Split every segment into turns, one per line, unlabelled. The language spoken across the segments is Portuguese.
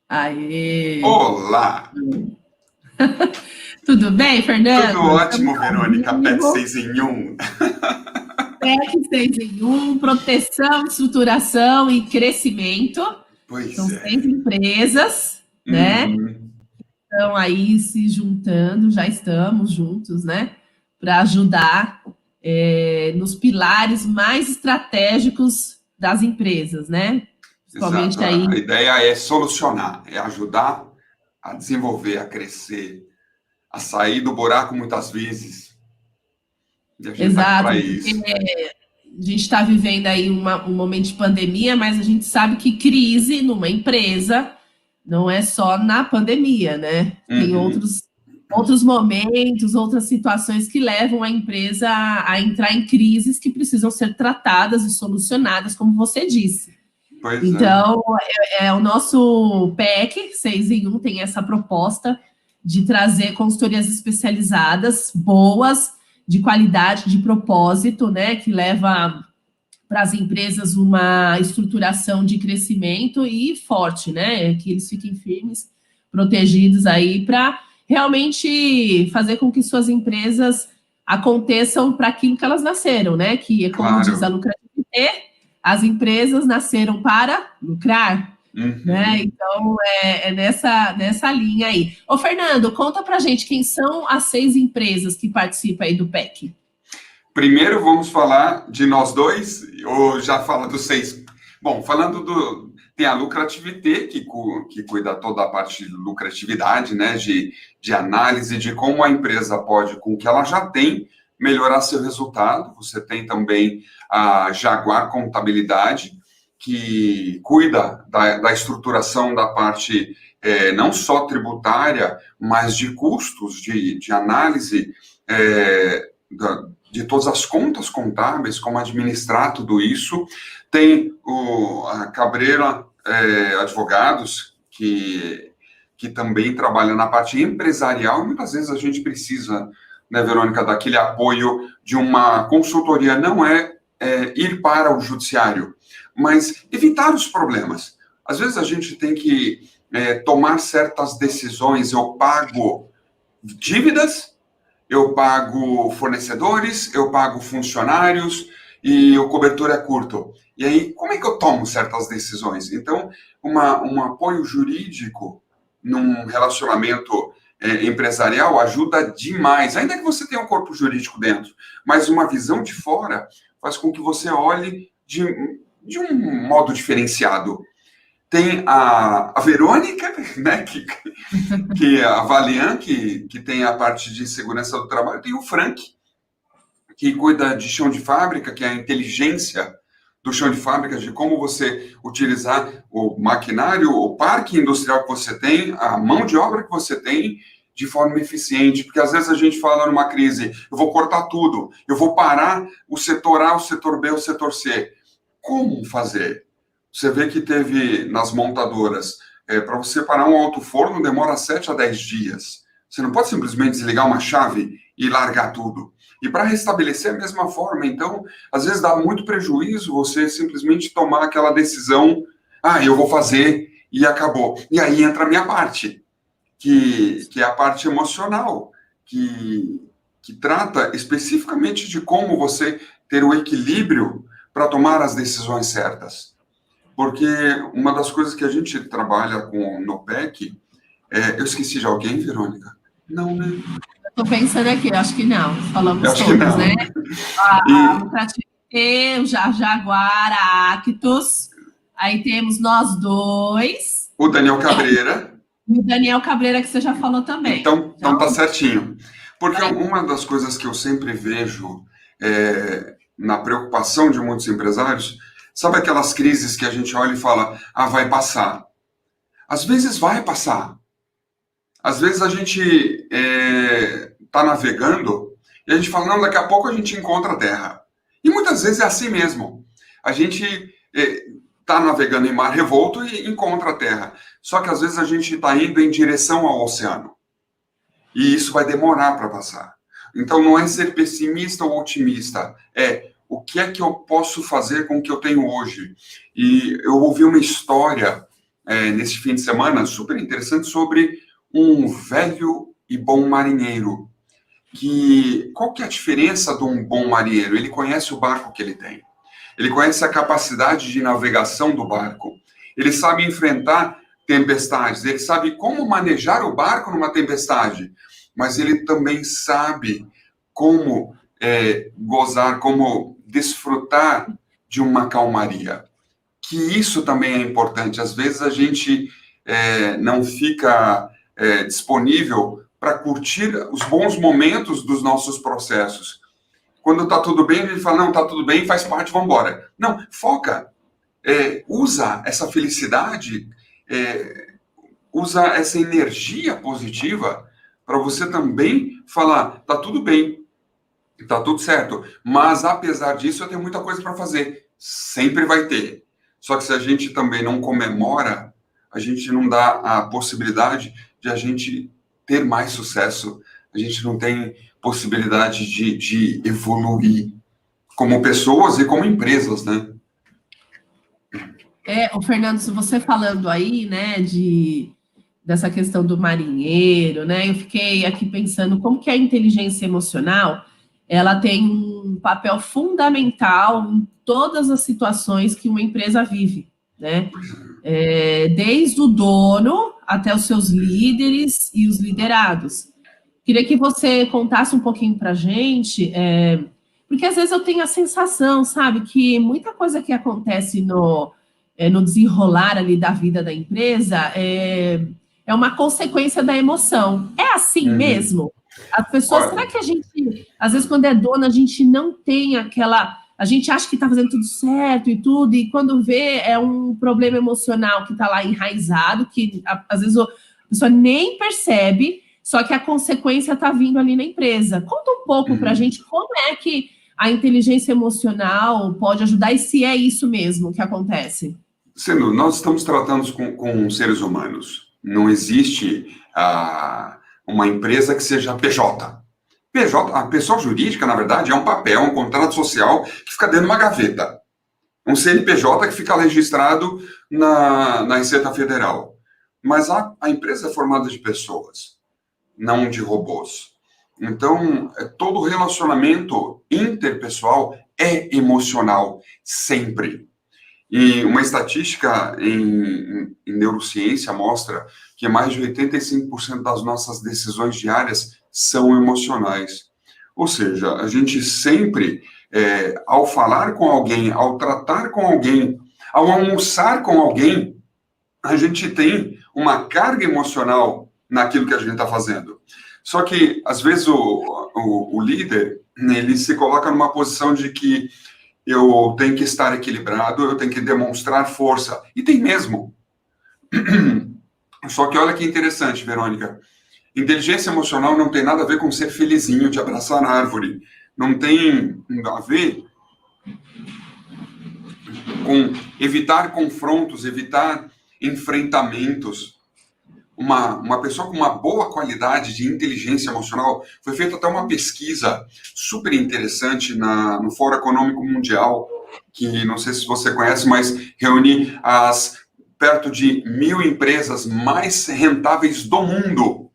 Aê!
Olá!
Tudo bem,
Tudo
Fernando? Estamos
ótimo,
ao
Verônica, PET
vivo,
6 em um.
PEC 6 em 1, proteção, estruturação e crescimento.
Pois
São
é.
6 empresas, né?
Uhum.
Estão aí se juntando, já estamos juntos, né? Para ajudar nos pilares mais estratégicos das empresas, né?
Exato.
Principalmente aí.
A ideia é solucionar, é ajudar a desenvolver, a crescer, a sair do buraco muitas vezes. E a gente está aqui para
Exato, porque
isso.
a gente está vivendo aí um momento de pandemia, mas a gente sabe que crise numa empresa não é só na pandemia, né? Tem
Uhum.
outros momentos, outras situações que levam a empresa a entrar em crises que precisam ser tratadas e solucionadas, como você disse.
Pois é.
Então, o nosso PEC 6 em 1 tem essa proposta de trazer consultorias especializadas, boas, de qualidade, de propósito, né, que leva para as empresas uma estruturação de crescimento e forte, né, que eles fiquem firmes, protegidos aí para realmente fazer com que suas empresas aconteçam para aquilo que elas nasceram, né, que é como diz a
Claro.
lucratividade, as empresas nasceram para lucrar, né?
Uhum.
Então é nessa linha aí. Ô, Fernando, conta pra gente quem são as 6 empresas que participam aí do PEC.
Primeiro vamos falar de nós dois, ou já fala dos seis? Bom, falando do. Tem a Lucrativité, que cuida toda a parte de lucratividade, né? De análise de como a empresa pode, com o que ela já tem, melhorar seu resultado. Você tem também a Jaguar Contabilidade, que cuida da estruturação da parte não só tributária, mas de custos, de análise. De todas as contas contábeis, como administrar tudo isso. Tem a Cabreira Advogados, que também trabalha na parte empresarial, e muitas vezes a gente precisa, né, Verônica, daquele apoio de uma consultoria, não ir para o judiciário, mas evitar os problemas. Às vezes a gente tem que tomar certas decisões. Eu pago dívidas, eu pago fornecedores, eu pago funcionários e o cobertor é curto. E aí, como é que eu tomo certas decisões? Então, um apoio jurídico num relacionamento empresarial ajuda demais, ainda que você tenha um corpo jurídico dentro, mas uma visão de fora faz com que você olhe de um modo diferenciado. Tem a Verônica, né, que é a Valian, que tem a parte de segurança do trabalho, tem o Frank, que cuida de chão de fábrica, que é a inteligência do chão de fábrica, de como você utilizar o maquinário, o parque industrial que você tem, a mão de obra que você tem, de forma eficiente, porque às vezes a gente fala numa crise, eu vou cortar tudo, eu vou parar o setor A, o setor B, o setor C. Como fazer? Você vê que teve nas montadoras, para você parar um alto-forno demora 7 a 10 dias. Você não pode simplesmente desligar uma chave e largar tudo. E para restabelecer a mesma forma, então, às vezes dá muito prejuízo você simplesmente tomar aquela decisão, eu vou fazer e acabou. E aí entra a minha parte, que é a parte emocional, que trata especificamente de como você ter o equilíbrio para tomar as decisões certas. Porque uma das coisas que a gente trabalha no PEC eu esqueci de alguém, Verônica? Não, né?
Estou pensando aqui, eu acho que não.
Eu
Falamos
acho que
todos, né?
não.
A
E
Lucrativité, o Jaguar, a Actus. Aí temos nós dois.
o Daniel Cabreira,
E o Daniel Cabreira, que você já falou também. Já
então tá certinho. Porque uma das coisas que eu sempre vejo na preocupação de muitos empresários, sabe aquelas crises que a gente olha e fala, vai passar. Às vezes vai passar. Às vezes a gente está navegando e a gente fala, não, daqui a pouco a gente encontra a terra. E muitas vezes é assim mesmo. A gente está navegando em mar revolto e encontra a terra. Só que às vezes a gente está indo em direção ao oceano. E isso vai demorar para passar. Então não é ser pessimista ou otimista, é o que é que eu posso fazer com o que eu tenho hoje. E eu ouvi uma história nesse fim de semana, super interessante, sobre um velho e bom marinheiro. Qual que é a diferença de um bom marinheiro? Ele conhece o barco que ele tem. Ele conhece a capacidade de navegação do barco. Ele sabe enfrentar tempestades. Ele sabe como manejar o barco numa tempestade. Mas ele também sabe como gozar, como desfrutar de uma calmaria. Que isso também é importante. Às vezes a gente não fica disponível para curtir os bons momentos dos nossos processos. Quando está tudo bem, a gente fala, não, está tudo bem, faz parte, vamos embora. Não, foca, usa essa felicidade, usa essa energia positiva para você também falar, está tudo bem, está tudo certo, mas apesar disso eu tenho muita coisa para fazer. Sempre vai ter. Só que se a gente também não comemora, a gente não dá a possibilidade de a gente ter mais sucesso, a gente não tem possibilidade de evoluir como pessoas e como empresas, né?
O Fernando, se você falando aí, né, dessa questão do marinheiro, né, eu fiquei aqui pensando como que a inteligência emocional, ela tem um papel fundamental em todas as situações que uma empresa vive, né? Desde o dono até os seus líderes e os liderados. Queria que você contasse um pouquinho para a gente, porque às vezes eu tenho a sensação, sabe, que muita coisa que acontece no desenrolar ali da vida da empresa é uma consequência da emoção. É assim mesmo? As pessoas, será que a gente, às vezes, quando é dona, a gente não tem aquela. A gente acha que está fazendo tudo certo e tudo, e quando vê é um problema emocional que está lá enraizado, que às vezes a pessoa nem percebe, só que a consequência está vindo ali na empresa. Conta um pouco para a gente como é que a inteligência emocional pode ajudar e se é isso mesmo que acontece.
Sendo, nós estamos tratando com seres humanos. Não existe uma empresa que seja PJ. A pessoa jurídica, na verdade, é um papel, um contrato social que fica dentro de uma gaveta. Um CNPJ que fica registrado na Receita Federal. Mas a empresa é formada de pessoas, não de robôs. Então, todo relacionamento interpessoal é emocional, sempre. E uma estatística em neurociência mostra que mais de 85% das nossas decisões diárias são emocionais. Ou seja, a gente sempre, ao falar com alguém, ao tratar com alguém, ao almoçar com alguém, a gente tem uma carga emocional naquilo que a gente está fazendo. Só que, às vezes, o líder, ele se coloca numa posição de que eu tenho que estar equilibrado, eu tenho que demonstrar força. E tem mesmo. Só que olha que interessante, Verônica. Inteligência emocional não tem nada a ver com ser felizinho, de abraçar na árvore. Não tem a ver com evitar confrontos, evitar enfrentamentos. Uma pessoa com uma boa qualidade de inteligência emocional, foi feita até uma pesquisa super interessante no Fórum Econômico Mundial, que não sei se você conhece, mas reúne as perto de 1.000 empresas mais rentáveis do mundo.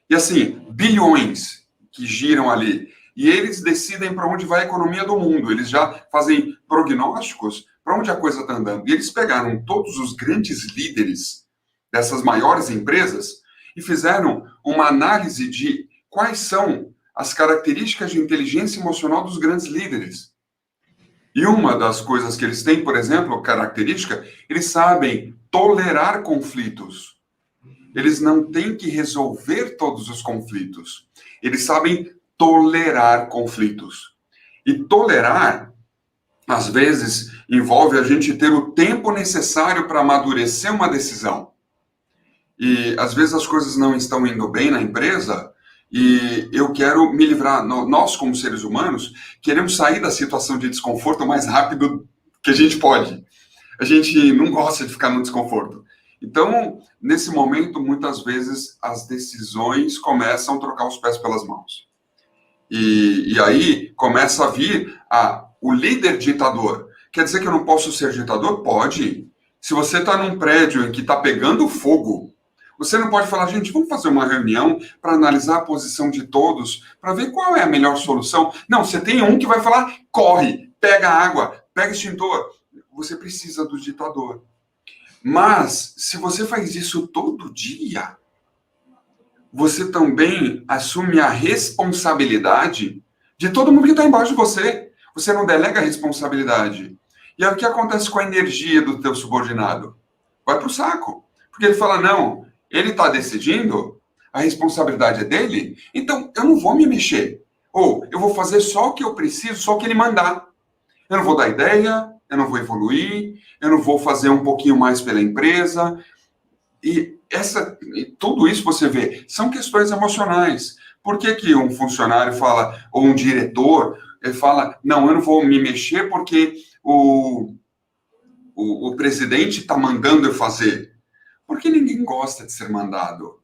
E assim, bilhões que giram ali. E eles decidem para onde vai a economia do mundo. Eles já fazem prognósticos para onde a coisa está andando. E eles pegaram todos os grandes líderes dessas maiores empresas e fizeram uma análise de quais são as características de inteligência emocional dos grandes líderes. E uma das coisas que eles têm, por exemplo, característica, eles sabem tolerar conflitos. Eles não têm que resolver todos os conflitos. Eles sabem tolerar conflitos. E tolerar, às vezes, envolve a gente ter o tempo necessário para amadurecer uma decisão. E, às vezes, as coisas não estão indo bem na empresa e eu quero me livrar. Nós, como seres humanos, queremos sair da situação de desconforto o mais rápido que a gente pode. A gente não gosta de ficar no desconforto. Então, nesse momento, muitas vezes, as decisões começam a trocar os pés pelas mãos. E aí começa a vir o líder ditador. Quer dizer que eu não posso ser ditador? Pode. Se você está num prédio em que está pegando fogo, você não pode falar, gente, vamos fazer uma reunião para analisar a posição de todos, para ver qual é a melhor solução. Não, você tem um que vai falar, corre, pega água, pega extintor. Você precisa do ditador. Mas, se você faz isso todo dia, você também assume a responsabilidade de todo mundo que está embaixo de você. Você não delega a responsabilidade. E aí o que acontece com a energia do teu subordinado? Vai para o saco. Porque ele fala, não, ele está decidindo, a responsabilidade é dele, então eu não vou me mexer. Ou eu vou fazer só o que eu preciso, só o que ele mandar. Eu não vou dar ideia, eu não vou evoluir, eu não vou fazer um pouquinho mais pela empresa. E tudo isso você vê, são questões emocionais. Por que que um funcionário fala, ou um diretor, ele fala, não, eu não vou me mexer porque o presidente está mandando eu fazer? Porque ninguém gosta de ser mandado.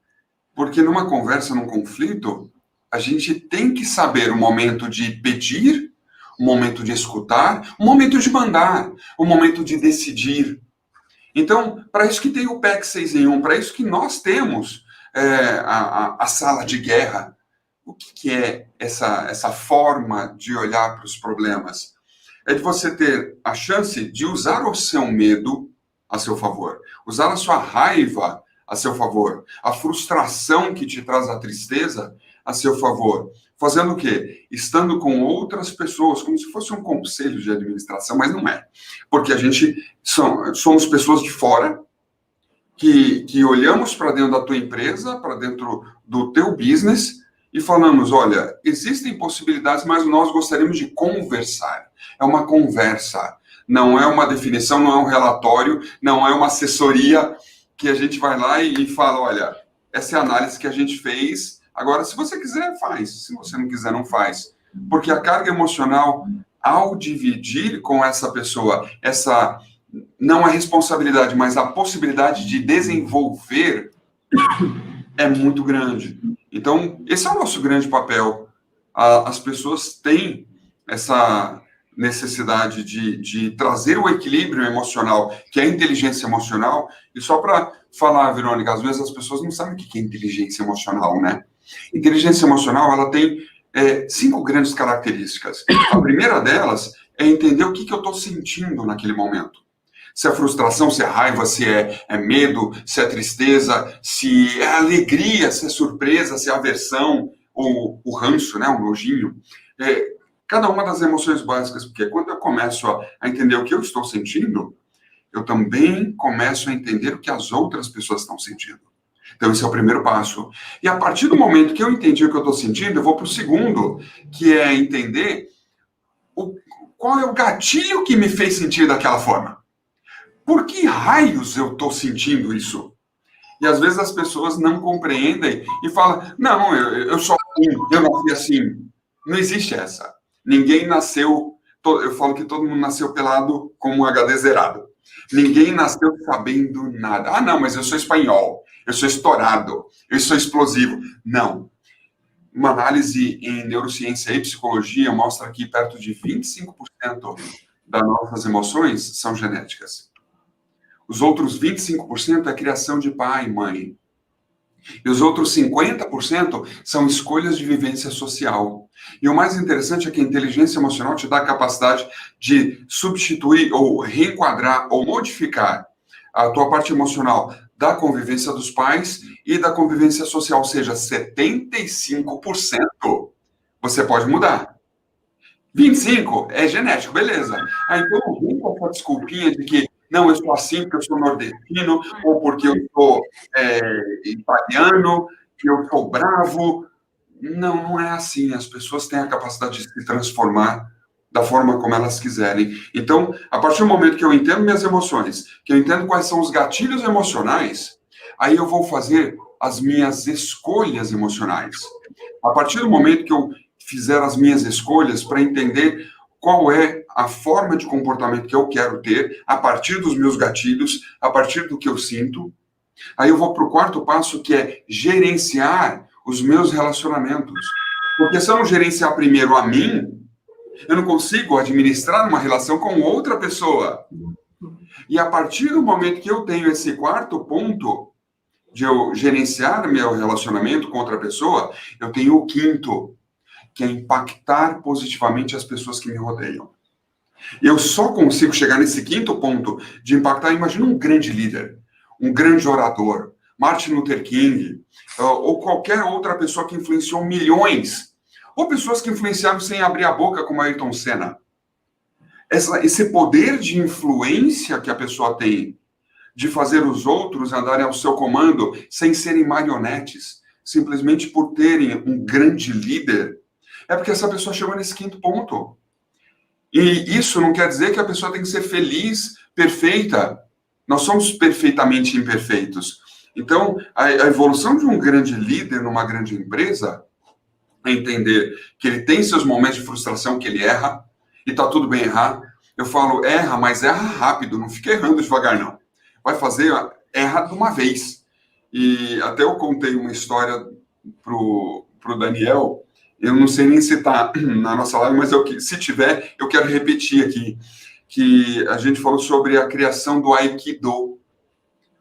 Porque numa conversa, num conflito, a gente tem que saber o momento de pedir, o momento de escutar, o momento de mandar, o momento de decidir. Então, para isso que tem o PEC 6 em 1, para isso que nós temos a sala de guerra. O que é essa forma de olhar para os problemas? É de você ter a chance de usar o seu medo a seu favor, usar a sua raiva a seu favor, a frustração que te traz a tristeza a seu favor. Fazendo o quê? Estando com outras pessoas, como se fosse um conselho de administração, mas não é. Porque a gente somos pessoas de fora que olhamos para dentro da tua empresa, para dentro do teu business e falamos, olha, existem possibilidades, mas nós gostaríamos de conversar. É uma conversa, não é uma definição, não é um relatório, não é uma assessoria que a gente vai lá e fala, olha, essa é a análise que a gente fez, agora se você quiser, faz, se você não quiser, não faz. Porque a carga emocional, ao dividir com essa pessoa, essa não a responsabilidade, mas a possibilidade de desenvolver é muito grande. Então, esse é o nosso grande papel. As pessoas têm essa necessidade de trazer o equilíbrio emocional, que é a inteligência emocional. E só para falar, Verônica, às vezes as pessoas não sabem o que é inteligência emocional, né? Inteligência emocional, ela tem 5 grandes características. A primeira delas é entender o que eu estou sentindo naquele momento. Se é frustração, se é raiva, se é medo, se é tristeza, se é alegria, se é surpresa, se é aversão, ou o ranço, né, o nojinho. Cada uma das emoções básicas, porque quando eu começo a entender o que eu estou sentindo, eu também começo a entender o que as outras pessoas estão sentindo. Então, esse é o primeiro passo. E a partir do momento que eu entendi o que eu estou sentindo, eu vou para o segundo, que é entender qual é o gatilho que me fez sentir daquela forma. Por que raios eu estou sentindo isso? E às vezes as pessoas não compreendem e falam, não, eu sou assim, eu nasci assim. Não existe essa. Ninguém nasceu, eu falo que todo mundo nasceu pelado com um HD zerado. Ninguém nasceu sabendo nada. Ah, não, mas eu sou espanhol, eu sou estourado, eu sou explosivo. Não. Uma análise em neurociência e psicologia mostra que perto de 25% das nossas emoções são genéticas. Os outros 25% é criação de pai e mãe. E os outros 50% são escolhas de vivência social. E o mais interessante é que a inteligência emocional te dá a capacidade de substituir ou reenquadrar ou modificar a tua parte emocional da convivência dos pais e da convivência social, ou seja, 75% você pode mudar. 25% é genético, beleza. Então, vem com essa desculpinha de que não, eu sou assim porque eu sou nordestino, ou porque eu sou italiano, que eu sou bravo. Não é assim. As pessoas têm a capacidade de se transformar da forma como elas quiserem. Então, a partir do momento que eu entendo minhas emoções, que eu entendo quais são os gatilhos emocionais, aí eu vou fazer as minhas escolhas emocionais. A partir do momento que eu fizer as minhas escolhas para entender qual é a forma de comportamento que eu quero ter a partir dos meus gatilhos, a partir do que eu sinto. Aí eu vou para o quarto passo, que é gerenciar os meus relacionamentos. Porque se eu não gerenciar primeiro a mim, eu não consigo administrar uma relação com outra pessoa. E a partir do momento que eu tenho esse quarto ponto, de eu gerenciar meu relacionamento com outra pessoa, eu tenho o quinto, que é impactar positivamente as pessoas que me rodeiam. Eu só consigo chegar nesse quinto ponto de impactar. Imagina um grande líder, um grande orador, Martin Luther King, ou qualquer outra pessoa que influenciou milhões, ou pessoas que influenciaram sem abrir a boca, como Ayrton Senna. Esse poder de influência que a pessoa tem, de fazer os outros andarem ao seu comando, sem serem marionetes, simplesmente por terem um grande líder, é porque essa pessoa chegou nesse quinto ponto. E isso não quer dizer que a pessoa tem que ser feliz, perfeita. Nós somos perfeitamente imperfeitos. Então, a evolução de um grande líder numa grande empresa é entender que ele tem seus momentos de frustração, que ele erra, e tá tudo bem errar. Eu falo, erra, mas erra rápido, não fica errando devagar, não. Vai fazer, erra de uma vez. E até eu contei uma história pro Daniel, eu não sei nem se está na nossa live, mas se tiver, eu quero repetir aqui, que a gente falou sobre a criação do Aikido.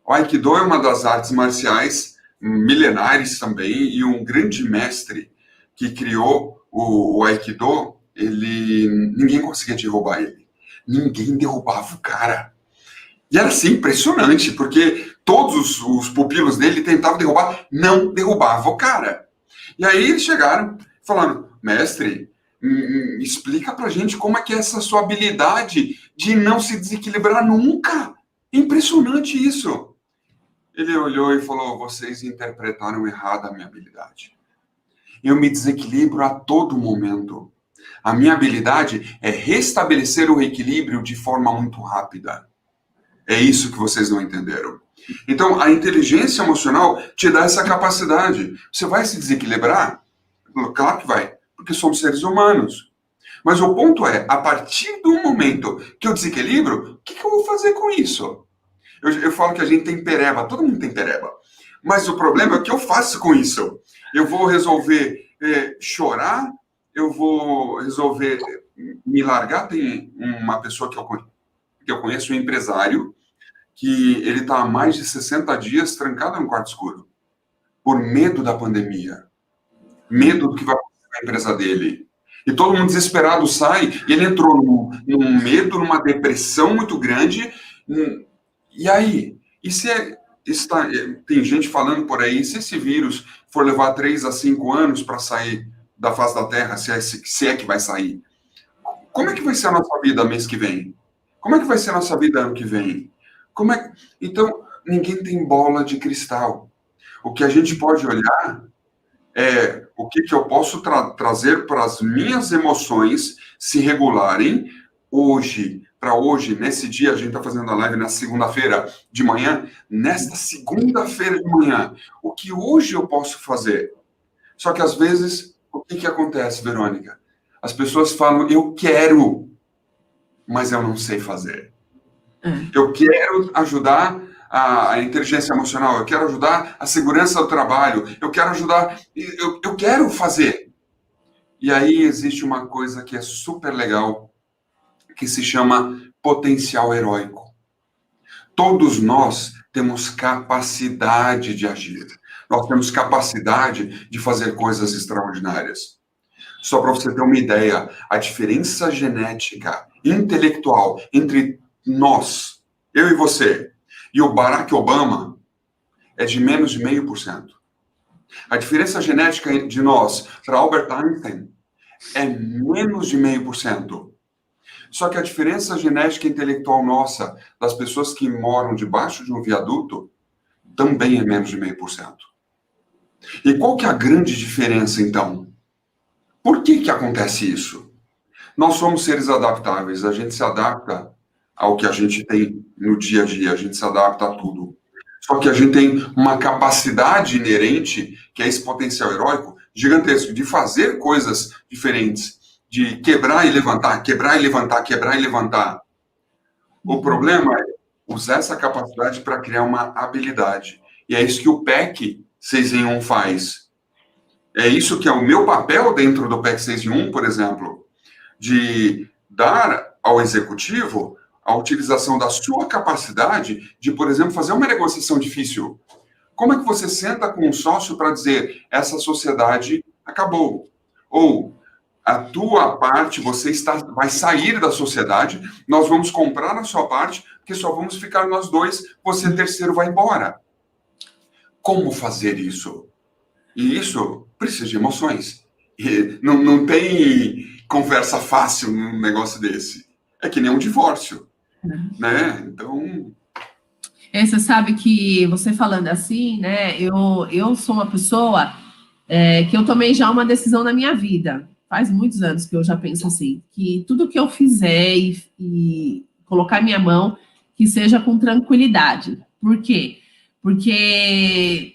O Aikido é uma das artes marciais milenares também, e um grande mestre que criou o Aikido, ninguém conseguia derrubar ele. Ninguém derrubava o cara. E era assim, impressionante, porque todos os pupilos dele tentavam derrubar, não derrubava o cara. E aí eles chegaram falando, mestre, explica pra gente como é que é essa sua habilidade de não se desequilibrar nunca. É impressionante isso. Ele olhou e falou, vocês interpretaram errado a minha habilidade. Eu me desequilibro a todo momento. A minha habilidade é restabelecer o equilíbrio de forma muito rápida. É isso que vocês não entenderam. Então, a inteligência emocional te dá essa capacidade. Você vai se desequilibrar? Claro que vai, porque somos seres humanos. Mas o ponto é, a partir do momento que eu desequilibro, o que eu vou fazer com isso? Eu falo que a gente tem pereba, todo mundo tem pereba. Mas o problema é o que eu faço com isso. Eu vou resolver chorar, eu vou resolver me largar. Tem uma pessoa que eu conheço, um empresário, que ele está há mais de 60 dias trancado no quarto escuro, por medo da pandemia. Medo do que vai acontecer com a empresa dele. E todo mundo desesperado sai, e ele entrou num medo, numa depressão muito grande. E aí? E se tem gente falando por aí, se esse vírus for levar 3 a 5 anos para sair da face da Terra, se é que vai sair, como é que vai ser a nossa vida mês que vem? Como é que vai ser a nossa vida ano que vem? Então, ninguém tem bola de cristal. O que a gente pode olhar é o que eu posso trazer para as minhas emoções se regularem hoje, para hoje, nesse dia, a gente está fazendo a live na segunda-feira de manhã, nesta segunda-feira de manhã, o que hoje eu posso fazer? Só que às vezes, o que acontece, Verônica? As pessoas falam, eu quero, mas eu não sei fazer. Eu quero ajudar a inteligência emocional, eu quero ajudar a segurança do trabalho, eu quero ajudar, eu quero fazer. E aí existe uma coisa que é super legal, que se chama potencial heróico. Todos nós temos capacidade de agir. Nós temos capacidade de fazer coisas extraordinárias. Só para você ter uma ideia, a diferença genética, intelectual entre nós, eu e você, e o Barack Obama, é de menos de 0,5%. A diferença genética de nós para Albert Einstein é menos de 0,5%. Só que a diferença genética e intelectual nossa, das pessoas que moram debaixo de um viaduto, também é menos de 0,5%. E qual que é a grande diferença, então? Por que acontece isso? Nós somos seres adaptáveis, a gente se adapta ao que a gente tem no dia a dia, a gente se adapta a tudo. Só que a gente tem uma capacidade inerente, que é esse potencial heróico, gigantesco, de fazer coisas diferentes, de quebrar e levantar, quebrar e levantar, quebrar e levantar. O problema é usar essa capacidade para criar uma habilidade. E é isso que o PEC 6 em 1 faz. É isso que é o meu papel dentro do PEC 6 em 1, por exemplo, de dar ao executivo a utilização da sua capacidade de, por exemplo, fazer uma negociação difícil. Como é que você senta com um sócio para dizer, essa sociedade acabou? Ou, a tua parte, vai sair da sociedade, nós vamos comprar a sua parte, porque só vamos ficar nós dois, você terceiro vai embora. Como fazer isso? E isso precisa de emoções. E não tem conversa fácil num negócio desse. É que nem um divórcio, né? Então...
Você sabe que, você falando assim, né, eu sou uma pessoa que eu tomei já uma decisão na minha vida. Faz muitos anos que eu já penso assim, que tudo que eu fizer e colocar minha mão, que seja com tranquilidade. Por quê? Porque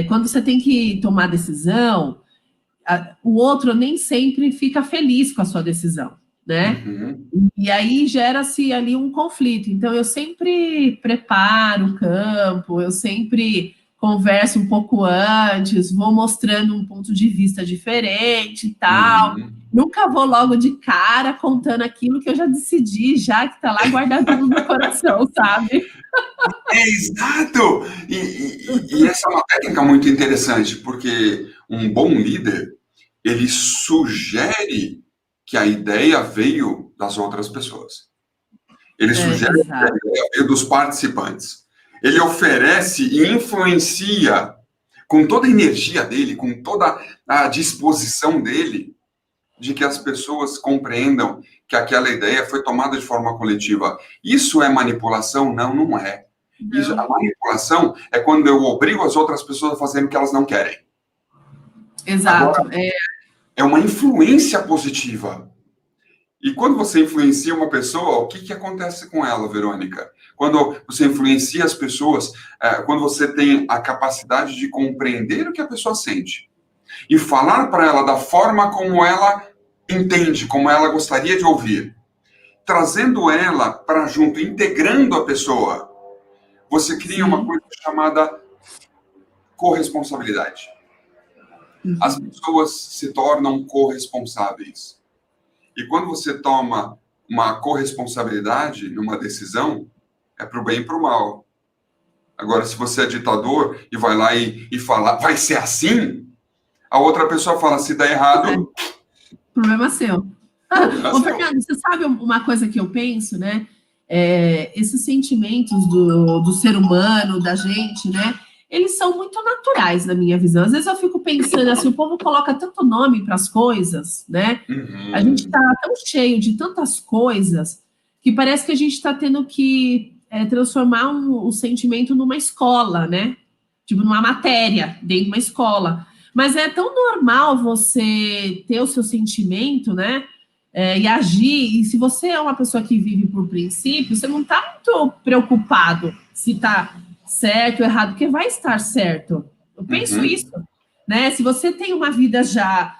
quando você tem que tomar decisão, o outro nem sempre fica feliz com a sua decisão, né?
Uhum.
E aí gera-se ali um conflito. Então, eu sempre preparo o campo, eu sempre converso um pouco antes, vou mostrando um ponto de vista diferente e tal.
Uhum.
Nunca vou logo de cara contando aquilo que eu já decidi, já que está lá guardadinho no meu coração, sabe?
Exato! E essa é uma técnica muito interessante, porque um bom líder, ele sugere que a ideia veio das outras pessoas. Ele sugere que a ideia veio dos participantes. Ele oferece e influencia com toda a energia dele, com toda a disposição dele, de que as pessoas compreendam que aquela ideia foi tomada de forma coletiva. Isso é manipulação? Não, não é. Isso, a manipulação é quando eu obrigo as outras pessoas a fazerem o que elas não querem.
Exato.
Agora, é uma influência positiva. E quando você influencia uma pessoa, o que acontece com ela, Verônica? Quando você influencia as pessoas, quando você tem a capacidade de compreender o que a pessoa sente e falar para ela da forma como ela entende, como ela gostaria de ouvir, trazendo ela para junto, integrando a pessoa, você cria uma coisa chamada corresponsabilidade. As pessoas se tornam corresponsáveis. E quando você toma uma corresponsabilidade numa decisão, é para o bem e para o mal. Agora, se você é ditador e vai lá e fala, vai ser assim, a outra pessoa fala, se dá errado...
Problema seu. Ô, Fernando, você sabe uma coisa que eu penso, né? Esses sentimentos do ser humano, da gente, né? Eles são muito naturais na minha visão. Às vezes eu fico pensando assim, o povo coloca tanto nome para as coisas, né?
Uhum.
A gente está tão cheio de tantas coisas que parece que a gente está tendo que transformar o sentimento numa escola, né? Tipo, numa matéria dentro de uma escola. Mas é tão normal você ter o seu sentimento, né? E agir. E se você é uma pessoa que vive por princípio, você não está muito preocupado se está certo ou errado, porque vai estar certo. Eu penso isso, né? Se você tem uma vida já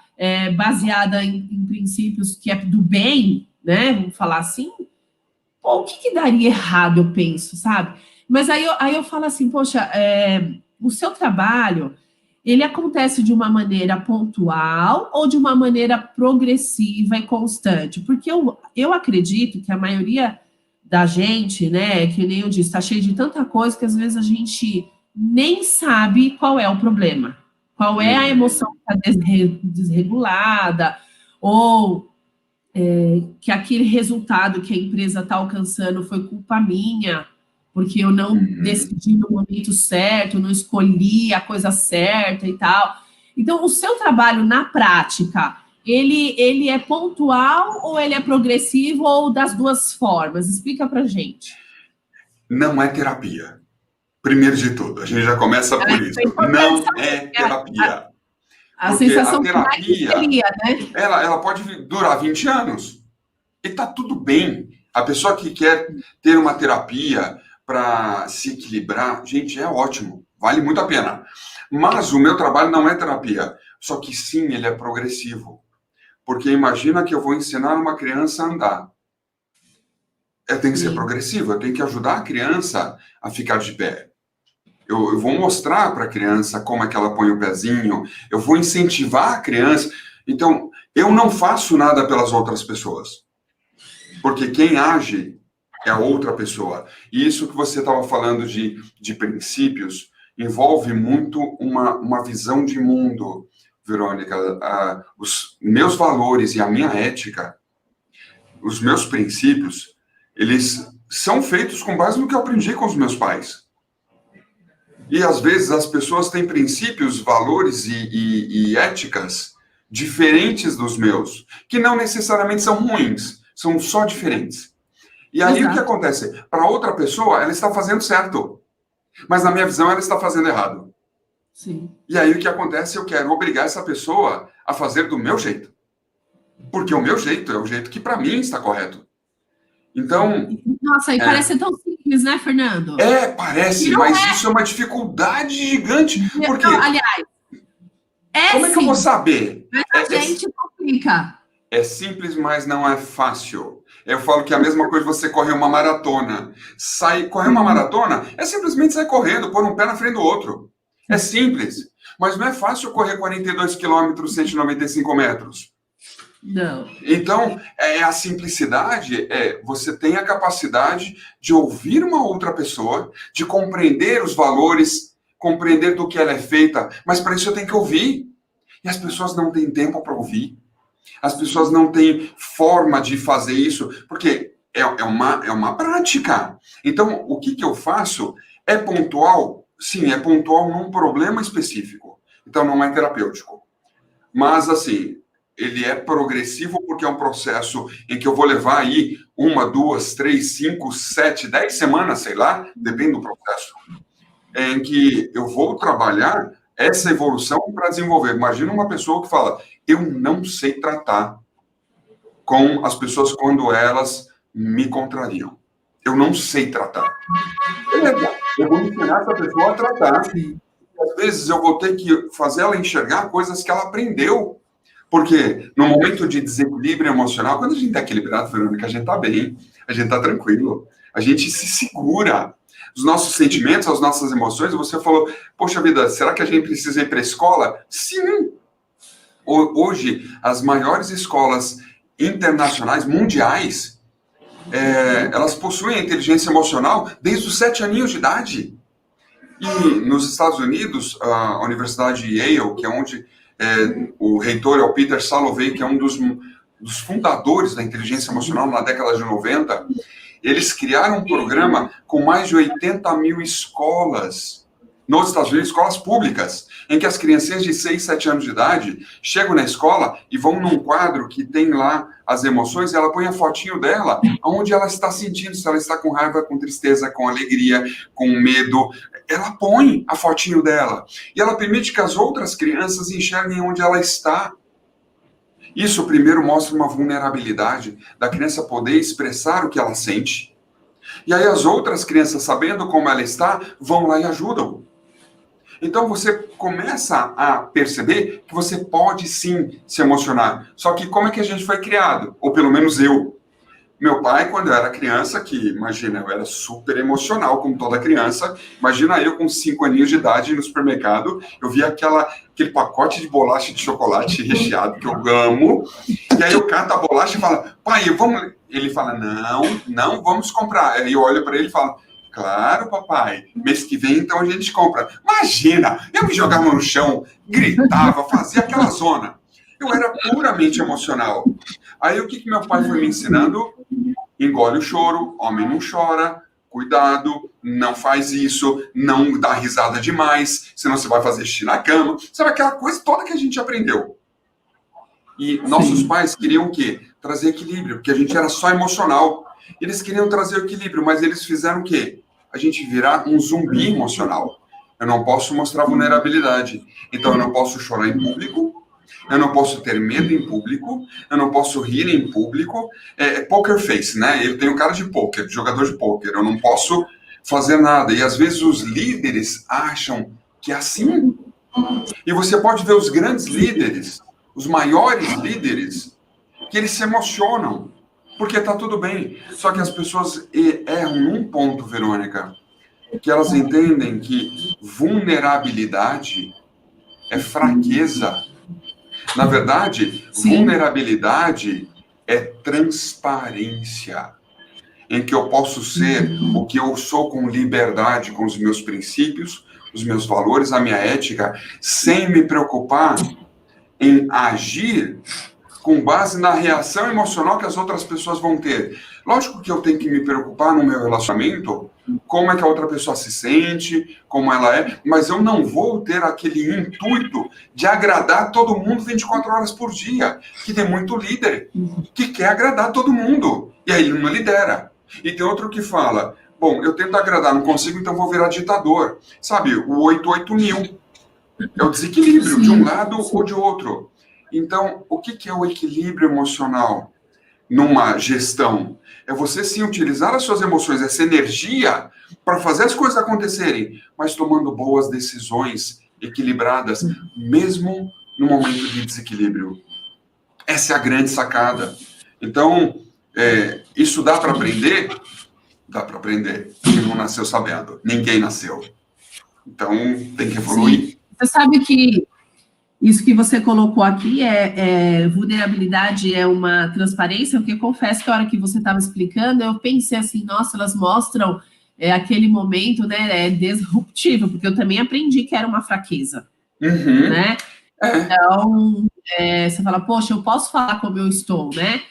baseada em princípios que é do bem, né? Vamos falar assim, pô, o que daria errado, eu penso, sabe? Mas aí eu falo assim, poxa, o seu trabalho, ele acontece de uma maneira pontual ou de uma maneira progressiva e constante? Porque eu acredito que a maioria da gente, né, que nem eu disse, está cheio de tanta coisa que às vezes a gente nem sabe qual é o problema, qual é a emoção que está desregulada, ou que aquele resultado que a empresa está alcançando foi culpa minha, porque eu não decidi no momento certo, não escolhi a coisa certa e tal. Então, o seu trabalho na prática, ele é pontual ou ele é progressivo ou das duas formas? Explica pra gente.
Não é terapia. Primeiro de tudo, a gente já começa por isso. Não é terapia.
A sensação que mais seria, né?
Ela pode durar 20 anos. E tá tudo bem. A pessoa que quer ter uma terapia para se equilibrar, gente, é ótimo. Vale muito a pena. Mas o meu trabalho não é terapia. Só que sim, ele é progressivo. Porque imagina que eu vou ensinar uma criança a andar. Tem que ser progressivo. Eu tenho que ajudar a criança a ficar de pé. Eu vou mostrar para a criança como é que ela põe o pezinho. Eu vou incentivar a criança. Então, eu não faço nada pelas outras pessoas. Porque quem age é a outra pessoa. E isso que você estava falando de princípios envolve muito uma visão de mundo, Verônica. Os meus valores e a minha ética, os meus princípios, eles são feitos com base no que eu aprendi com os meus pais. E, às vezes, as pessoas têm princípios, valores e éticas diferentes dos meus, que não necessariamente são ruins, são só diferentes. E aí, o que acontece? Para outra pessoa, ela está fazendo certo, mas, na minha visão, ela está fazendo errado.
Sim.
E aí, o que acontece? Eu quero obrigar essa pessoa a fazer do meu jeito. Porque o meu jeito é o jeito que, para mim, está correto. Então...
Nossa, e parece tão simples, né, Fernando?
Parece, mas isso é uma dificuldade gigante. Porque...
Não, aliás,
como é que eu vou saber?
Mas a gente complica.
É simples, mas não é fácil. Eu falo que é a mesma coisa você correr uma maratona. Correr uma maratona é simplesmente sair correndo, pôr um pé na frente do outro. É simples. Mas não é fácil correr 42 quilômetros, 195 metros.
Não.
Então, a simplicidade você tem a capacidade de ouvir uma outra pessoa, de compreender os valores, compreender do que ela é feita, mas para isso eu tenho que ouvir. E as pessoas não têm tempo para ouvir. As pessoas não têm forma de fazer isso, porque é uma prática. Então, o que eu faço é pontual? Sim, é pontual num problema específico. Então, não é terapêutico. Mas, assim, ele é progressivo porque é um processo em que eu vou levar aí 1, 2, 3, 5, 7, 10 semanas, sei lá, depende do processo, em que eu vou trabalhar essa evolução para desenvolver. Imagina uma pessoa que fala, eu não sei tratar com as pessoas quando elas me contrariam. Eu não sei tratar. Eu vou ensinar essa pessoa a tratar. Às vezes eu vou ter que fazer ela enxergar coisas que ela aprendeu. Porque no momento de desequilíbrio emocional, quando a gente está equilibrado, Verônica, a gente está bem, a gente está tranquilo, a gente se segura. Os nossos sentimentos, as nossas emoções, você falou, poxa vida, será que a gente precisa ir para a escola? Sim! Hoje, as maiores escolas internacionais, mundiais, elas possuem a inteligência emocional desde os 7 aninhos de idade. E nos Estados Unidos, a Universidade Yale, que é onde o reitor é o Peter Salovey, que é um dos fundadores da inteligência emocional na década de 90, eles criaram um programa com mais de 80 mil escolas nos Estados Unidos, escolas públicas, em que as criancinhas de 6, 7 anos de idade chegam na escola e vão num quadro que tem lá as emoções, e ela põe a fotinho dela, onde ela está sentindo, se ela está com raiva, com tristeza, com alegria, com medo, ela põe a fotinho dela. E ela permite que as outras crianças enxerguem onde ela está. Isso primeiro mostra uma vulnerabilidade da criança poder expressar o que ela sente. E aí as outras crianças, sabendo como ela está, vão lá e ajudam. Então você começa a perceber que você pode sim se emocionar. Só que como é que a gente foi criado? Ou pelo menos eu. Meu pai, quando eu era criança, que, imagina, eu era super emocional, como toda criança. Imagina eu com 5 aninhos de idade no supermercado, eu via aquele pacote de bolacha de chocolate recheado, que eu amo, e aí eu cato a bolacha e falo, pai, vamos... Ele fala, não vamos comprar. Aí eu olho para ele e falo, claro, papai, mês que vem então a gente compra. Imagina, eu me jogava no chão, gritava, fazia aquela zona. Eu era puramente emocional. Aí o que meu pai foi me ensinando? Engole o choro, homem não chora, cuidado, não faz isso, não dá risada demais, senão você vai fazer xixi na cama. Sabe aquela coisa toda que a gente aprendeu. E nossos pais queriam o quê? Trazer equilíbrio, porque a gente era só emocional. Eles queriam trazer o equilíbrio, mas eles fizeram o quê? A gente virar um zumbi emocional. Eu não posso mostrar vulnerabilidade. Então eu não posso chorar em público, eu não posso ter medo em público, eu não posso rir em público. Poker face, né? Eu tenho cara de poker, de jogador de poker. Eu não posso fazer nada. E às vezes os líderes acham que é assim. E você pode ver os grandes líderes, os maiores líderes, que eles se emocionam, porque tá tudo bem. Só que as pessoas erram num ponto, Verônica, que elas entendem que vulnerabilidade é fraqueza. Na verdade, vulnerabilidade é transparência. em que eu posso ser o que eu sou com liberdade, com os meus princípios, os meus valores, a minha ética, sem me preocupar em agir com base na reação emocional que as outras pessoas vão ter. Lógico que eu tenho que me preocupar no meu relacionamento, como é que a outra pessoa se sente, como ela é, mas eu não vou ter aquele intuito de agradar todo mundo 24 horas por dia, que tem muito líder que quer agradar todo mundo, e aí ele não lidera. E tem outro que fala, bom, eu tento agradar, não consigo, então vou virar ditador. Sabe, o 88000 é o desequilíbrio de um lado ou de outro. Então, o que é o equilíbrio emocional numa gestão? É você sim utilizar as suas emoções, essa energia, para fazer as coisas acontecerem, mas tomando boas decisões equilibradas, mesmo no momento de desequilíbrio. Essa é a grande sacada. Então, isso dá para aprender? Dá para aprender. Quem não nasceu sabendo. Ninguém nasceu. Então, tem que evoluir.
Sim. Você sabe que isso que você colocou aqui vulnerabilidade, é uma transparência, porque confesso que a hora que você estava explicando, eu pensei assim, nossa, elas mostram aquele momento, né, disruptivo, porque eu também aprendi que era uma fraqueza, né? Então, você fala, poxa, eu posso falar como eu estou, né?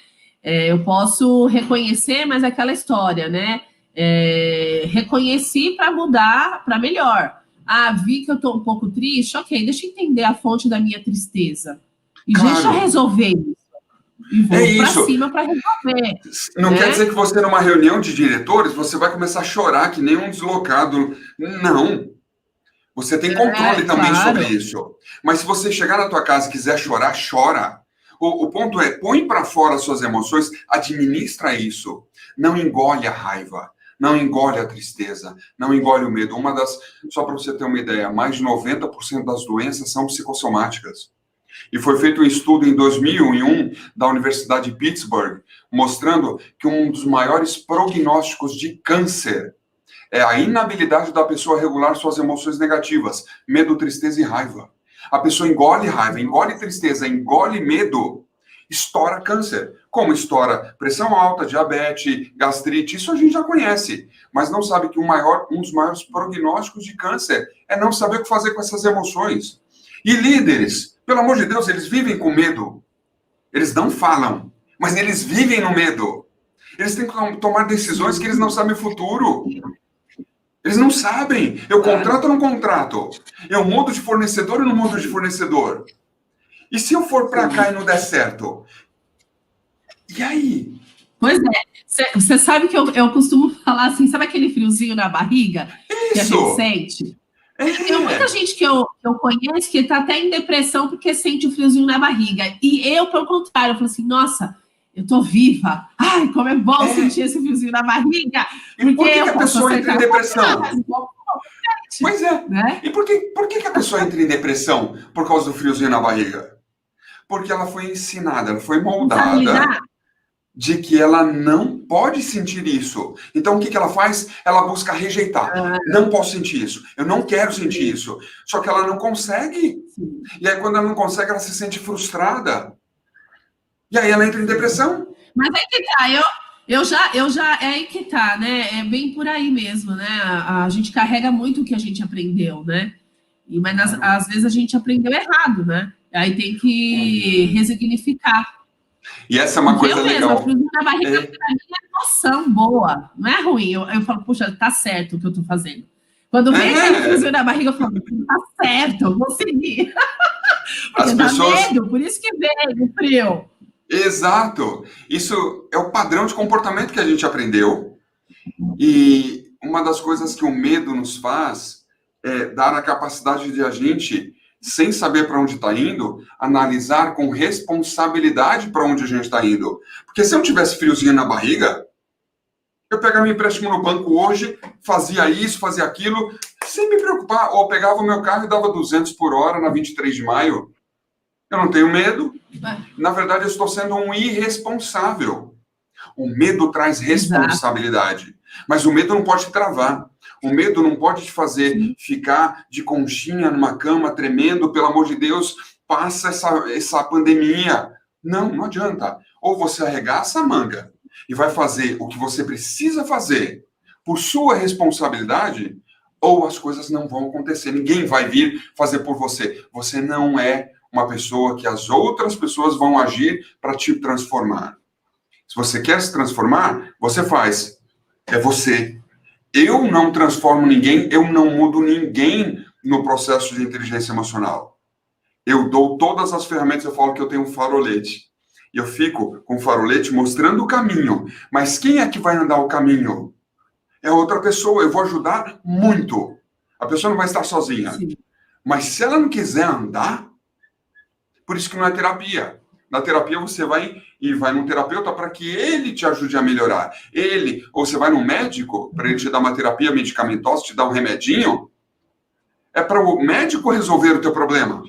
Eu posso reconhecer, mas é aquela história, né? Reconheci para mudar para melhor. Vi que eu estou um pouco triste, ok, deixa eu entender a fonte da minha tristeza. E deixa eu resolver isso. E vou para cima para resolver.
Não quer dizer que você, numa reunião de diretores, você vai começar a chorar que nem um deslocado. Não. Você tem controle também sobre isso. Mas se você chegar na tua casa e quiser chorar, chora. O ponto é, põe para fora as suas emoções, administra isso. Não engole a raiva. Não engole a tristeza, não engole o medo. Só para você ter uma ideia, mais de 90% das doenças são psicossomáticas. E foi feito um estudo em 2001 da Universidade de Pittsburgh, mostrando que um dos maiores prognósticos de câncer é a inabilidade da pessoa regular suas emoções negativas, medo, tristeza e raiva. A pessoa engole raiva, engole tristeza, engole medo, estoura câncer. Como estoura pressão alta, diabetes, gastrite, isso a gente já conhece. Mas não sabe que um dos maiores prognósticos de câncer é não saber o que fazer com essas emoções. E líderes, pelo amor de Deus, eles vivem com medo. Eles não falam, mas eles vivem no medo. Eles têm que tomar decisões que eles não sabem o futuro. Eles não sabem. Eu contrato ou não contrato? Eu mudo de fornecedor ou não mudo de fornecedor? E se eu for para cá e não der certo? E aí?
Pois é. Você sabe que eu costumo falar assim, sabe aquele friozinho na barriga?
Isso.
Que a gente sente? Tem muita gente que eu conheço que está até em depressão porque sente o friozinho na barriga. E eu, pelo contrário, eu falo assim, nossa, eu tô viva. Ai, como é bom sentir esse friozinho na barriga.
E por que a pessoa entra em depressão? Pois é.
Né?
E por que a pessoa entra em depressão por causa do friozinho na barriga? Porque ela foi ensinada, ela foi moldada de que ela não pode sentir isso. Então, o que ela faz? Ela busca rejeitar. Não posso sentir isso. Eu não quero sentir isso. Só que ela não consegue. E aí, quando ela não consegue, ela se sente frustrada. E aí, ela entra em depressão.
Mas aí que tá. É aí que tá, né? É bem por aí mesmo, né? A gente carrega muito o que a gente aprendeu, né? Mas às vezes a gente aprendeu errado, né? Aí tem que resignificar.
E essa é uma coisa legal.
A friozinho na barriga, pra mim, é noção boa. Não é ruim. Eu falo, puxa, tá certo o que eu tô fazendo. Quando vem aquele friozinho na barriga, eu falo, tá certo, eu vou seguir. Porque dá medo, por isso que vem o frio.
Exato. Isso é o padrão de comportamento que a gente aprendeu. E uma das coisas que o medo nos faz é dar a capacidade de a gente, sem saber para onde está indo, analisar com responsabilidade para onde a gente está indo. Porque se eu tivesse friozinho na barriga, eu pegava meu empréstimo no banco hoje, fazia isso, fazia aquilo, sem me preocupar. Ou eu pegava o meu carro e dava 200 por hora na 23 de maio. Eu não tenho medo. Na verdade, eu estou sendo um irresponsável. O medo traz responsabilidade. Mas o medo não pode te travar. O medo não pode te fazer ficar de conchinha numa cama, tremendo, pelo amor de Deus, passa essa pandemia. Não adianta. Ou você arregaça a manga e vai fazer o que você precisa fazer por sua responsabilidade, ou as coisas não vão acontecer. Ninguém vai vir fazer por você. Você não é uma pessoa que as outras pessoas vão agir para te transformar. Se você quer se transformar, você faz. É você. Eu não transformo ninguém, eu não mudo ninguém no processo de inteligência emocional. Eu dou todas as ferramentas, eu falo que eu tenho um farolete. E eu fico com o farolete mostrando o caminho. Mas quem é que vai andar o caminho? É outra pessoa, eu vou ajudar muito. A pessoa não vai estar sozinha. Sim. Mas se ela não quiser andar, por isso que não é terapia. Na terapia você vai num terapeuta para que ele te ajude a melhorar. Ou você vai num médico para ele te dar uma terapia medicamentosa, te dar um remedinho. É para o médico resolver o teu problema.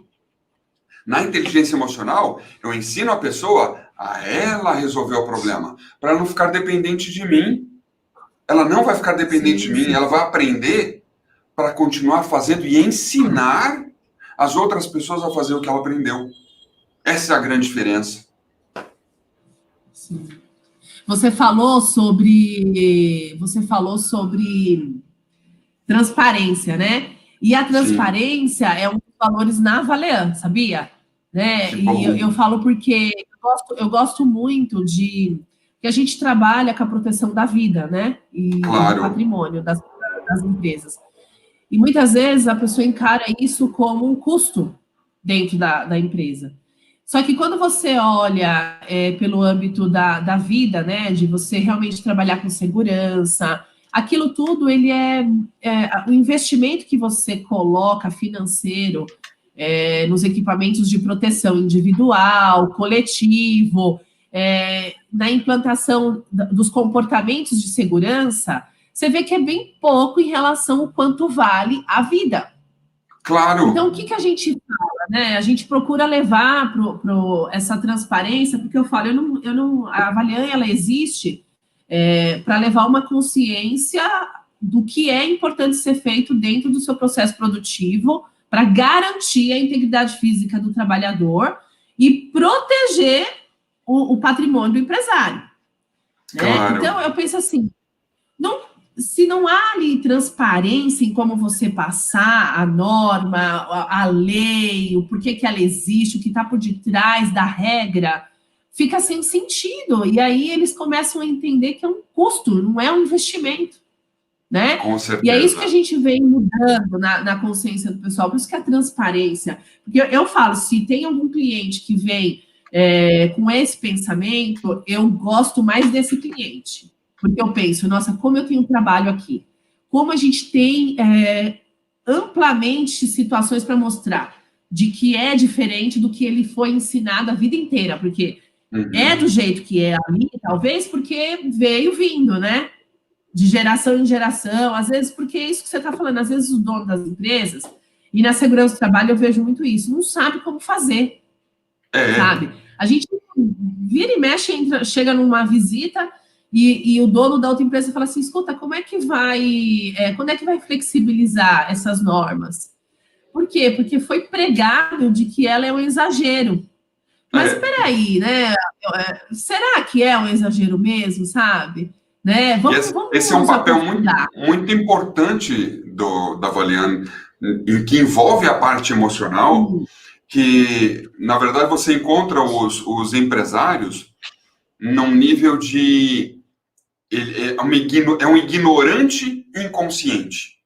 Na inteligência emocional, eu ensino a pessoa a ela resolver o problema, para ela não ficar dependente de mim. Ela não vai ficar dependente de mim, ela vai aprender para continuar fazendo e ensinar as outras pessoas a fazer o que ela aprendeu. Essa é a grande diferença.
Sim. Você falou sobre transparência, né? E a transparência é um dos valores na Valean, sabia? Né? E eu falo porque eu gosto muito que a gente trabalha com a proteção da vida, né? E do patrimônio das empresas. E muitas vezes a pessoa encara isso como um custo dentro da empresa. Só que quando você olha pelo âmbito da vida, né? De você realmente trabalhar com segurança, aquilo tudo, ele o investimento que você coloca financeiro nos equipamentos de proteção individual, coletivo, na implantação dos comportamentos de segurança, você vê que é bem pouco em relação ao quanto vale a vida.
Claro.
Então, o que a gente fala, né? A gente procura levar essa transparência, porque eu falo, a Valean, ela existe para levar uma consciência do que é importante ser feito dentro do seu processo produtivo, para garantir a integridade física do trabalhador e proteger o patrimônio do empresário. Né?
Claro.
Então, eu penso assim, se não há ali transparência em como você passar a norma, a lei, o porquê que ela existe, o que está por detrás da regra, fica sem sentido. E aí eles começam a entender que é um custo, não é um investimento. Né?
Com certeza.
E é isso que a gente vem mudando na consciência do pessoal, por isso que a transparência. Porque eu falo, se tem algum cliente que vem com esse pensamento, eu gosto mais desse cliente. Porque eu penso, nossa, como eu tenho trabalho aqui. Como a gente tem amplamente situações para mostrar de que é diferente do que ele foi ensinado a vida inteira. Porque é do jeito que é ali, talvez porque veio vindo, né? De geração em geração, às vezes, porque é isso que você está falando, às vezes os donos das empresas, e na segurança do trabalho eu vejo muito isso, não sabe como fazer, sabe? A gente vira e mexe, chega numa visita e o dono da outra empresa fala assim, escuta, quando é que vai flexibilizar essas normas? Por quê? Porque foi pregado de que ela é um exagero. Mas peraí, né? Será que é um exagero mesmo, sabe? Né?
Esse é um papel muito importante da Valean, que envolve a parte emocional, que, na verdade, você encontra os empresários num nível de... é um ignorante inconsciente.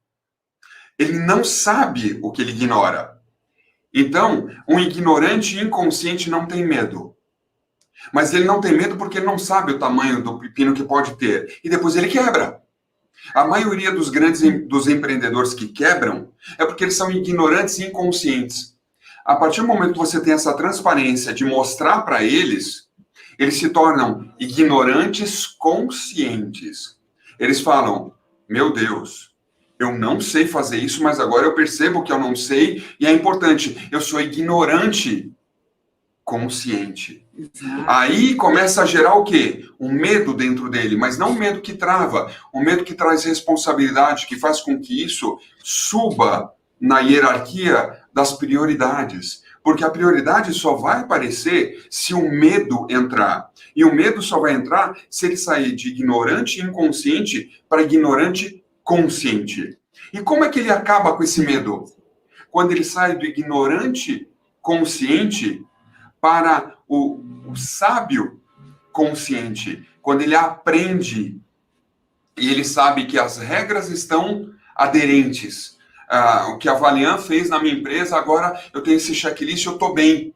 Ele não sabe o que ele ignora. Então, um ignorante inconsciente não tem medo. Mas ele não tem medo porque ele não sabe o tamanho do pepino que pode ter. E depois ele quebra. A maioria dos empreendedores que quebram é porque eles são ignorantes e inconscientes. A partir do momento que você tem essa transparência de mostrar para eles, eles se tornam ignorantes conscientes. Eles falam, meu Deus, eu não sei fazer isso, mas agora eu percebo que eu não sei e é importante. Eu sou ignorante consciente. Exato. Aí começa a gerar o quê? Um medo dentro dele, mas não um medo que trava, um medo que traz responsabilidade, que faz com que isso suba na hierarquia das prioridades. Porque a prioridade só vai aparecer se o medo entrar. E o medo só vai entrar se ele sair de ignorante inconsciente para ignorante consciente. E como é que ele acaba com esse medo? Quando ele sai do ignorante consciente para o sábio consciente. Quando ele aprende e ele sabe que as regras estão aderentes. O que a Valian fez na minha empresa, agora eu tenho esse checklist, eu estou bem.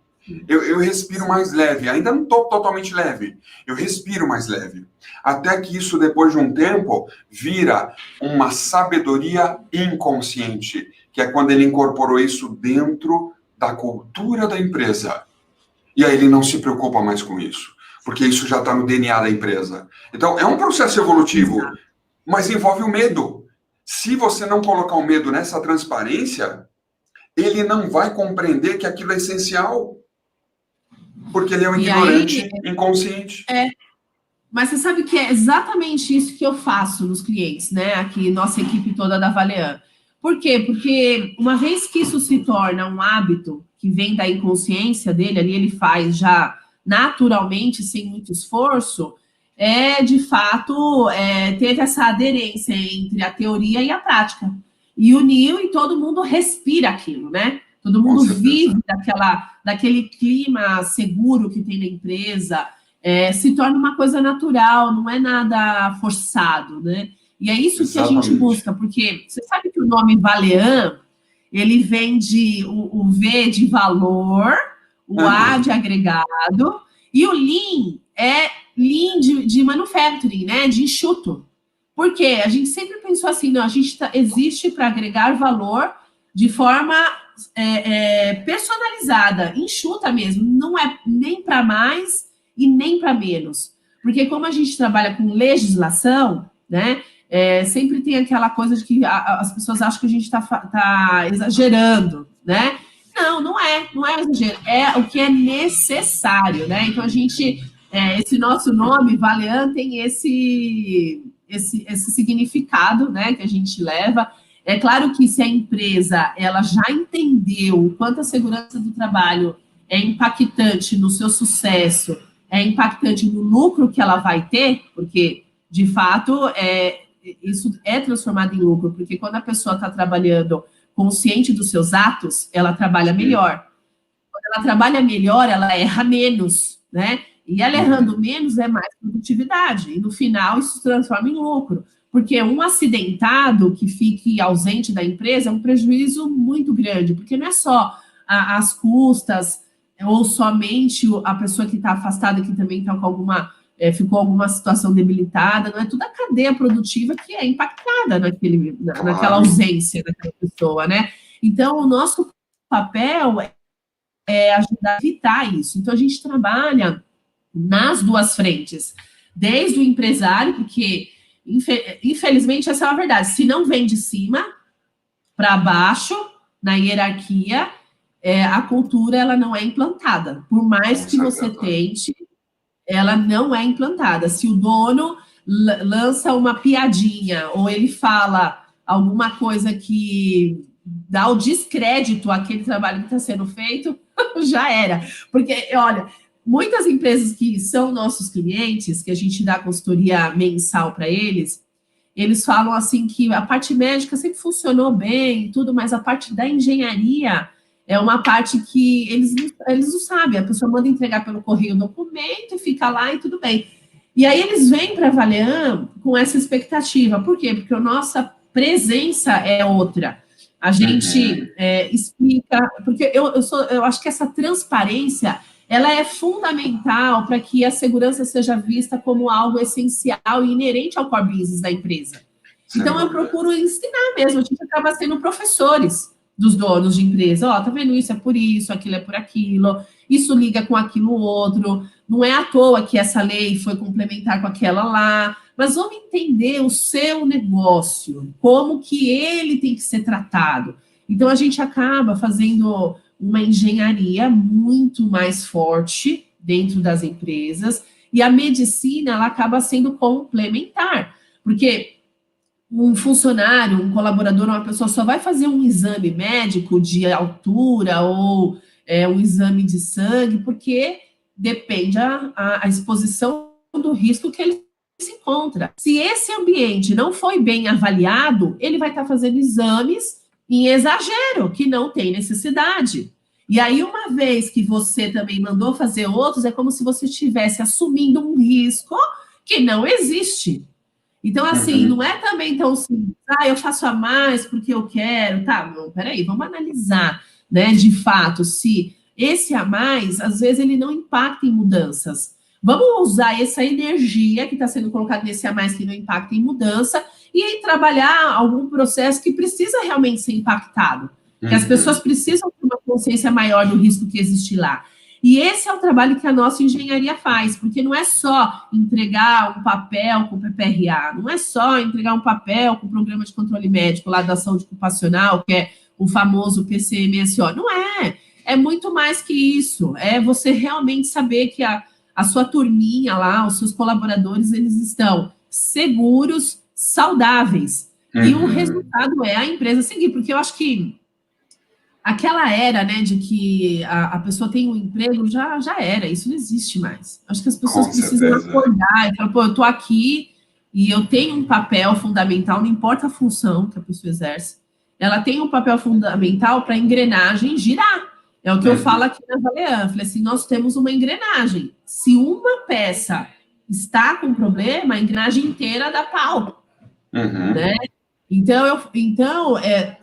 Eu respiro mais leve. Ainda não estou totalmente leve. Eu respiro mais leve. Até que isso, depois de um tempo, vira uma sabedoria inconsciente, que é quando ele incorporou isso dentro da cultura da empresa. E aí ele não se preocupa mais com isso, porque isso já está no DNA da empresa. Então, é um processo evolutivo, mas envolve o medo. Se você não colocar o medo nessa transparência, ele não vai compreender que aquilo é essencial. Porque ele é um ignorante inconsciente.
Mas você sabe que é exatamente isso que eu faço nos clientes, né? Aqui, nossa equipe toda da Valian. Por quê? Porque uma vez que isso se torna um hábito que vem da inconsciência dele, ali ele faz já naturalmente, sem muito esforço, de fato, teve essa aderência entre a teoria e a prática. E uniu e todo mundo respira aquilo, né? Todo mundo vive daquele clima seguro que tem na empresa, se torna uma coisa natural, não é nada forçado, né? E é isso Exatamente. Que a gente busca, porque você sabe que o nome Valian, ele vem de o V de valor, o A de agregado, e o Lean é Lean de manufacturing, né? De enxuto. Por quê? A gente sempre pensou assim, não, a gente existe para agregar valor de forma personalizada, enxuta mesmo, não é nem para mais e nem para menos. Porque como a gente trabalha com legislação, né? Sempre tem aquela coisa de que as pessoas acham que a gente está exagerando, né? Não é exagero, é o que é necessário, né? Então, a gente, esse nosso nome, Valian, tem esse significado, né, que a gente leva. É claro que se a empresa, ela já entendeu o quanto a segurança do trabalho é impactante no seu sucesso, é impactante no lucro que ela vai ter, porque, de fato, isso é transformado em lucro, porque quando a pessoa está trabalhando consciente dos seus atos, ela trabalha melhor. Quando ela trabalha melhor, ela erra menos, né? E ela errando menos é mais produtividade. E no final, isso se transforma em lucro. Porque um acidentado que fique ausente da empresa é um prejuízo muito grande, porque não é só as custas, ou somente a pessoa que está afastada, que também está com ficou alguma situação debilitada, não é toda a cadeia produtiva que é impactada naquela ausência daquela pessoa, né? Então, o nosso papel é ajudar a evitar isso. Então, a gente trabalha nas duas frentes, desde o empresário, porque, infelizmente, essa é a verdade, se não vem de cima para baixo, na hierarquia, a cultura ela não é implantada. Por mais que você tente, ela não é implantada. Se o dono lança uma piadinha ou ele fala alguma coisa que dá o descrédito àquele trabalho que está sendo feito, já era. Porque, olha, muitas empresas que são nossos clientes, que a gente dá consultoria mensal para eles falam assim que a parte médica sempre funcionou bem e tudo, mas a parte da engenharia é uma parte que eles não sabem. A pessoa manda entregar pelo correio o documento e fica lá e tudo bem. E aí eles vêm para a Valian com essa expectativa. Por quê? Porque a nossa presença é outra. A gente explica... Porque eu acho que essa transparência ela é fundamental para que a segurança seja vista como algo essencial e inerente ao core business da empresa. Então, eu procuro ensinar mesmo. A gente acaba sendo professores dos donos de empresa, tá vendo? Isso é por isso, aquilo é por aquilo, isso liga com aquilo outro, não é à toa que essa lei foi complementar com aquela lá, mas vamos entender o seu negócio, como que ele tem que ser tratado. Então, a gente acaba fazendo uma engenharia muito mais forte dentro das empresas, e a medicina, ela acaba sendo complementar, porque um funcionário, um colaborador, uma pessoa só vai fazer um exame médico de altura ou um exame de sangue, porque depende a exposição do risco que ele se encontra. Se esse ambiente não foi bem avaliado, ele vai estar fazendo exames em exagero, que não tem necessidade. E aí, uma vez que você também mandou fazer outros, é como se você estivesse assumindo um risco que não existe. Então, assim, não é também tão simples, eu faço a mais porque eu quero, tá, não, peraí, vamos analisar, né, de fato, se esse a mais, às vezes, ele não impacta em mudanças. Vamos usar essa energia que está sendo colocada nesse a mais que não impacta em mudança e aí trabalhar algum processo que precisa realmente ser impactado, que as pessoas precisam ter uma consciência maior do risco que existe lá. E esse é o trabalho que a nossa engenharia faz, porque não é só entregar um papel com o PPRA, não é só entregar um papel com o Programa de Controle Médico lá da saúde ocupacional, que é o famoso PCMSO. Não é. É muito mais que isso. É você realmente saber que a sua turminha lá, os seus colaboradores, eles estão seguros, saudáveis. E o resultado é a empresa seguir, porque eu acho que aquela era, né, de que a pessoa tem um emprego, já era, isso não existe mais. Acho que as pessoas precisam acordar e falar, pô, eu tô aqui e eu tenho um papel fundamental, não importa a função que a pessoa exerce, ela tem um papel fundamental para a engrenagem girar. É o que eu falo aqui na Valean, falei assim, nós temos uma engrenagem. Se uma peça está com problema, a engrenagem inteira dá pau, né? Então,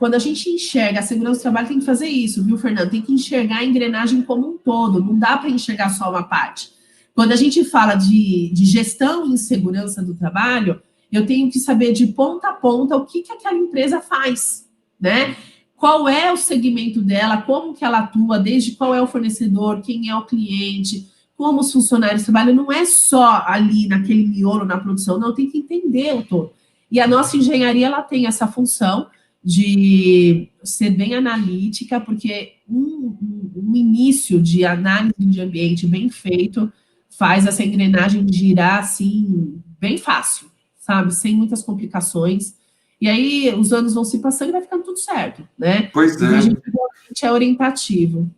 quando a gente enxerga a segurança do trabalho, tem que fazer isso, viu, Fernando? Tem que enxergar a engrenagem como um todo, não dá para enxergar só uma parte. Quando a gente fala de gestão em segurança do trabalho, eu tenho que saber de ponta a ponta o que aquela empresa faz, né? Qual é o segmento dela, como que ela atua, desde qual é o fornecedor, quem é o cliente, como os funcionários trabalham, não é só ali naquele miolo na produção, não, tem que entender o todo. E a nossa engenharia, ela tem essa função de ser bem analítica, porque um início de análise de ambiente bem feito faz essa engrenagem girar, assim, bem fácil, sabe? Sem muitas complicações. E aí, os anos vão se passando e vai ficando tudo certo, né?
Pois é.
E a gente realmente é orientativo.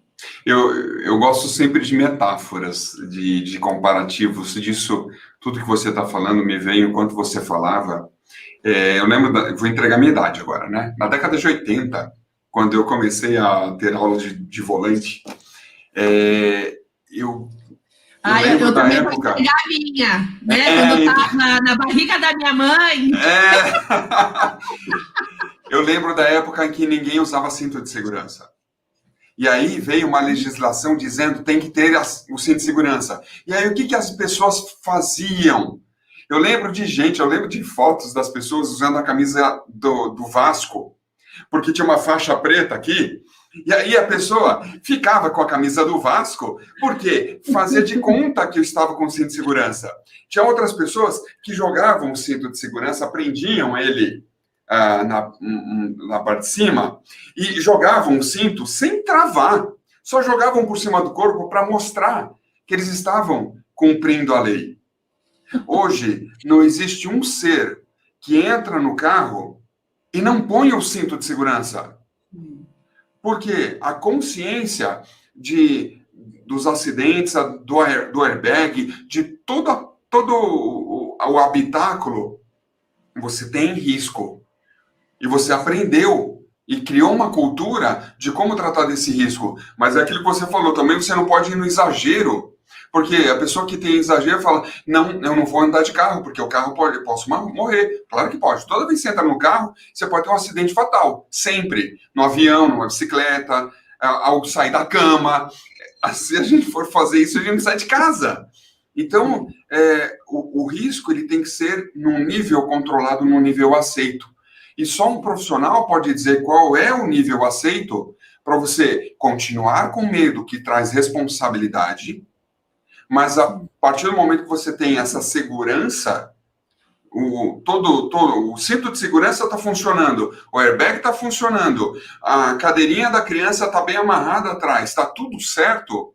Eu gosto sempre de metáforas, de comparativos, disso, tudo que você está falando me veio enquanto você falava. Eu lembro, vou entregar minha idade agora, né? Na década de 80, quando eu comecei a ter aula de volante, eu lembro da
também
época...
vou entregar a minha, né? Quando eu estava na barriga da minha mãe.
Eu lembro da época em que ninguém usava cinto de segurança. E aí veio uma legislação dizendo que tem que ter o cinto de segurança. E aí o que as pessoas faziam? Eu lembro de fotos das pessoas usando a camisa do Vasco, porque tinha uma faixa preta aqui, e aí a pessoa ficava com a camisa do Vasco, porque fazia de conta que eu estava com o cinto de segurança. Tinha outras pessoas que jogavam o cinto de segurança, prendiam ele na parte de cima, e jogavam o cinto sem travar, só jogavam por cima do corpo para mostrar que eles estavam cumprindo a lei. Hoje, não existe um ser que entra no carro e não põe o cinto de segurança. Porque a consciência dos acidentes, do airbag, de todo o habitáculo, você tem risco. E você aprendeu e criou uma cultura de como tratar desse risco. Mas é aquilo que você falou também, você não pode ir no exagero. Porque a pessoa que tem exagero fala, não, eu não vou andar de carro, porque o carro posso morrer. Claro que pode. Toda vez que você entra no carro, você pode ter um acidente fatal. Sempre. No avião, numa bicicleta, ao sair da cama. Se a gente for fazer isso, a gente não sai de casa. Então, o risco ele tem que ser num nível controlado, num nível aceito. E só um profissional pode dizer qual é o nível aceito para você continuar com medo, que traz responsabilidade, mas a partir do momento que você tem essa segurança, o cinto de segurança está funcionando, o airbag está funcionando, a cadeirinha da criança está bem amarrada atrás, está tudo certo,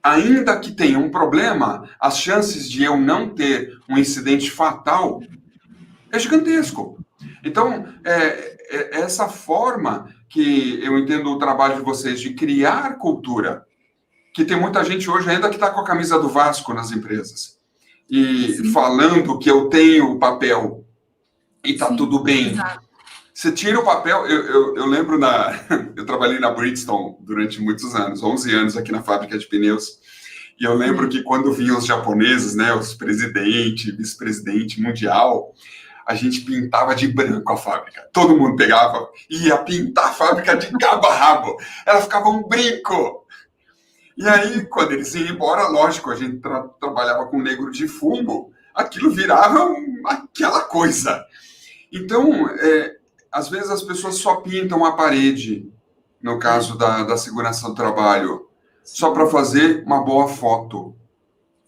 ainda que tenha um problema, as chances de eu não ter um incidente fatal é gigantesco. Então, essa forma que eu entendo o trabalho de vocês de criar cultura, que tem muita gente hoje ainda que está com a camisa do Vasco nas empresas, e
Sim.
falando que eu tenho o papel e está tudo bem.
Exato.
Você tira o papel, eu lembro, eu trabalhei na Bridgestone durante muitos anos, 11 anos aqui na fábrica de pneus, e eu lembro que quando vinham os japoneses, né, os presidente, vice-presidente mundial, a gente pintava de branco a fábrica. Todo mundo pegava e ia pintar a fábrica de cabo a rabo. Ela ficava um brinco. E aí, quando eles iam embora, lógico, a gente trabalhava com negro de fumo, aquilo virava aquela coisa. Então, às vezes as pessoas só pintam a parede, no caso da segurança do trabalho, só para fazer uma boa foto.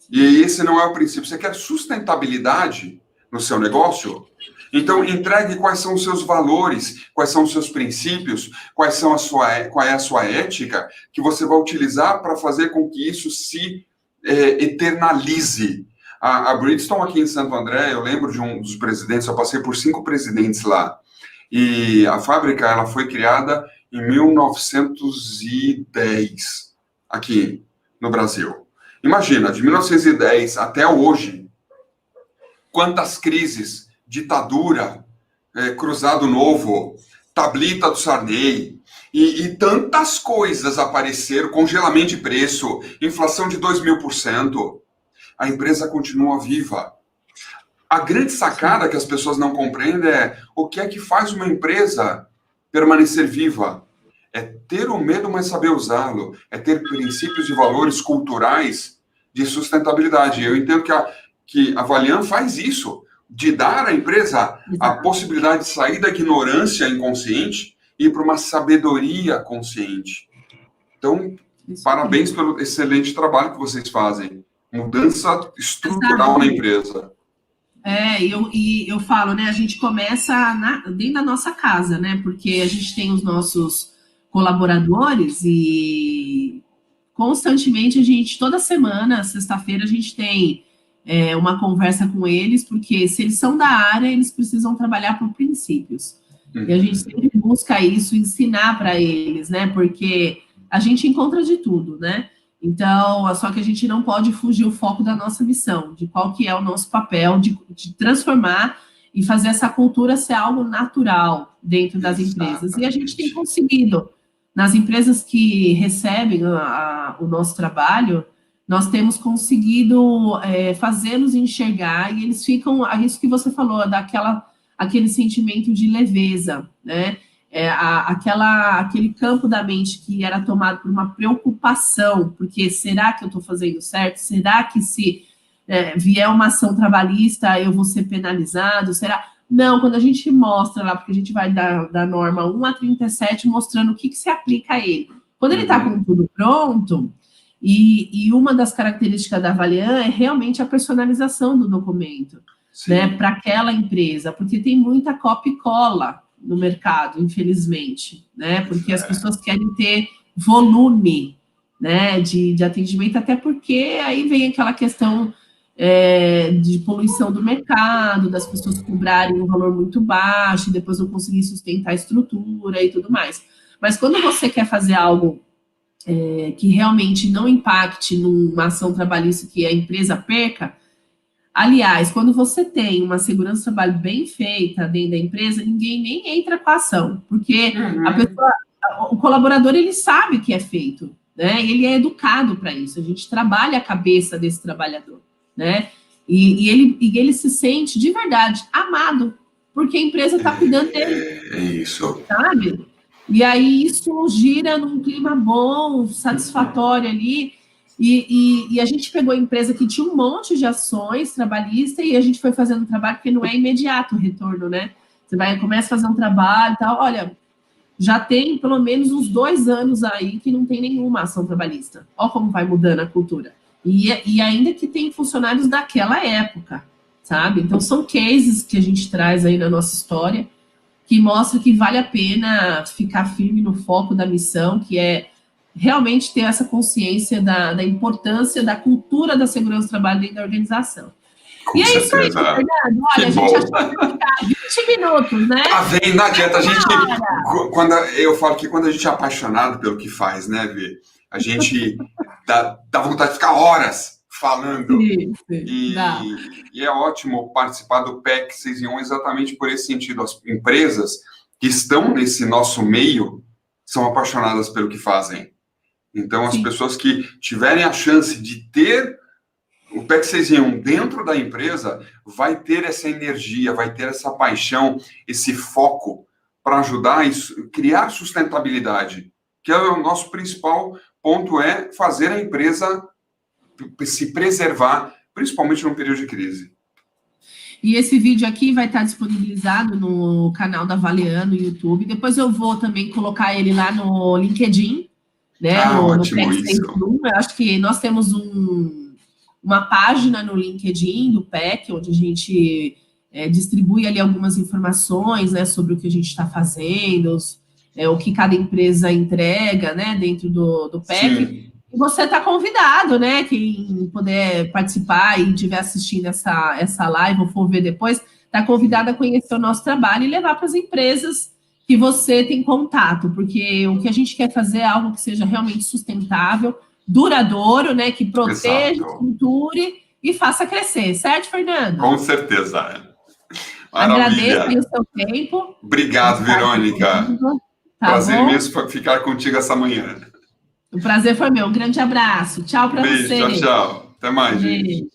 E esse não é o princípio. Você quer sustentabilidade no seu negócio? Então, entregue quais são os seus valores, quais são os seus princípios, qual é a sua ética, que você vai utilizar para fazer com que isso se eternalize. A Bridgestone aqui em Santo André, eu lembro de um dos presidentes, eu passei por 5 presidentes lá, e a fábrica ela foi criada em 1910, aqui no Brasil. Imagina, de 1910 até hoje, quantas crises, ditadura, Cruzado Novo, Tablita do Sarney, e tantas coisas apareceram, congelamento de preço, inflação de 2.000%, a empresa continua viva. A grande sacada que as pessoas não compreendem é o que é que faz uma empresa permanecer viva. É ter o medo, mas saber usá-lo. É ter princípios e valores culturais de sustentabilidade. Eu entendo que a Valiant faz isso, de dar à empresa a possibilidade de sair da ignorância inconsciente e ir para uma sabedoria consciente. Então, parabéns pelo excelente trabalho que vocês fazem. Mudança estrutural na empresa.
Eu falo, né? A gente começa dentro da nossa casa, né? Porque a gente tem os nossos colaboradores e constantemente toda semana, sexta-feira, a gente tem uma conversa com eles, porque se eles são da área, eles precisam trabalhar por princípios. E a gente sempre busca isso, ensinar para eles, né? Porque a gente encontra de tudo, né? Então, só que a gente não pode fugir o foco da nossa missão, de qual que é o nosso papel de transformar e fazer essa cultura ser algo natural dentro das empresas. E a gente tem conseguido. Nas empresas que recebem o nosso trabalho, nós temos conseguido fazê-los enxergar e eles ficam, isso que você falou, aquele sentimento de leveza, né? Aquele campo da mente que era tomado por uma preocupação, porque será que eu estou fazendo certo? Será que se vier uma ação trabalhista eu vou ser penalizado? Será? Não, quando a gente mostra lá, porque a gente vai da norma 1 a 37, mostrando o que se aplica a ele. Quando ele está com tudo pronto, e uma das características da Valiant é realmente a personalização do documento, né, para aquela empresa, porque tem muita copia e cola no mercado, infelizmente, né? Porque as pessoas querem ter volume, né, de atendimento, até porque aí vem aquela questão de poluição do mercado, das pessoas cobrarem um valor muito baixo e depois não conseguir sustentar a estrutura e tudo mais. Mas quando você quer fazer algo que realmente não impacte numa ação trabalhista que a empresa perca. Aliás, quando você tem uma segurança do trabalho bem feita dentro da empresa, ninguém nem entra com a ação, porque o colaborador, ele sabe o que é feito, né? Ele é educado para isso, a gente trabalha a cabeça desse trabalhador, né? E ele se sente, de verdade, amado, porque a empresa está cuidando dele.
É isso.
Sabe? E aí isso gira num clima bom, satisfatório ali, e a gente pegou a empresa que tinha um monte de ações trabalhistas e a gente foi fazendo trabalho, porque não é imediato o retorno, né? Você começa a fazer um trabalho e tal, olha, já tem pelo menos uns 2 anos aí que não tem nenhuma ação trabalhista. Olha como vai mudando a cultura. E ainda que tem funcionários daquela época, sabe? Então são cases que a gente traz aí na nossa história, que mostra que vale a pena ficar firme no foco da missão, que é realmente ter essa consciência da importância da cultura da segurança do trabalho dentro da organização.
Com
E é isso aí,
certeza.
Fernando. Olha,
Que
a gente
bom.
achou que ia ficar 20 minutos, né?
Tá vendo? Não adianta a gente.
Cara,
Quando, eu falo que quando a gente é apaixonado pelo que faz, né, Vê? A gente dá vontade de ficar horas falando.
sim, dá.
E é ótimo participar do PEC 6 em 1 exatamente por esse sentido. As empresas que estão nesse nosso meio são apaixonadas pelo que fazem. Então, as
Sim.
pessoas que tiverem a chance de ter o PEC 6 em 1 dentro da empresa vai ter essa energia, vai ter essa paixão, esse foco para ajudar a criar sustentabilidade, que é o nosso principal ponto, é fazer a empresa se preservar, principalmente num período de crise.
E esse vídeo aqui vai estar disponibilizado no canal da Valean no YouTube. Depois eu vou também colocar ele lá no LinkedIn, né? No
Ótimo
PEC
isso.
6.1. Eu acho que nós temos uma página no LinkedIn do PEC, onde a gente distribui ali algumas informações, né, sobre o que a gente está fazendo, o que cada empresa entrega, né, dentro do PEC.
Sim.
E você está convidado, né? Quem puder participar e estiver assistindo essa live ou for ver depois, está convidado a conhecer o nosso trabalho e levar para as empresas que você tem contato, porque o que a gente quer fazer é algo que seja realmente sustentável, duradouro, né? Que proteja, estruture e faça crescer, certo, Fernando?
Com certeza.
Maravilha. Agradeço aí o seu tempo.
Obrigado, Verônica.
Tá
prazer
bom?
imenso ficar contigo essa manhã.
O prazer foi meu. Um grande abraço. Tchau para você.
Beijo, tchau, tchau. Até mais, gente.
Beijo.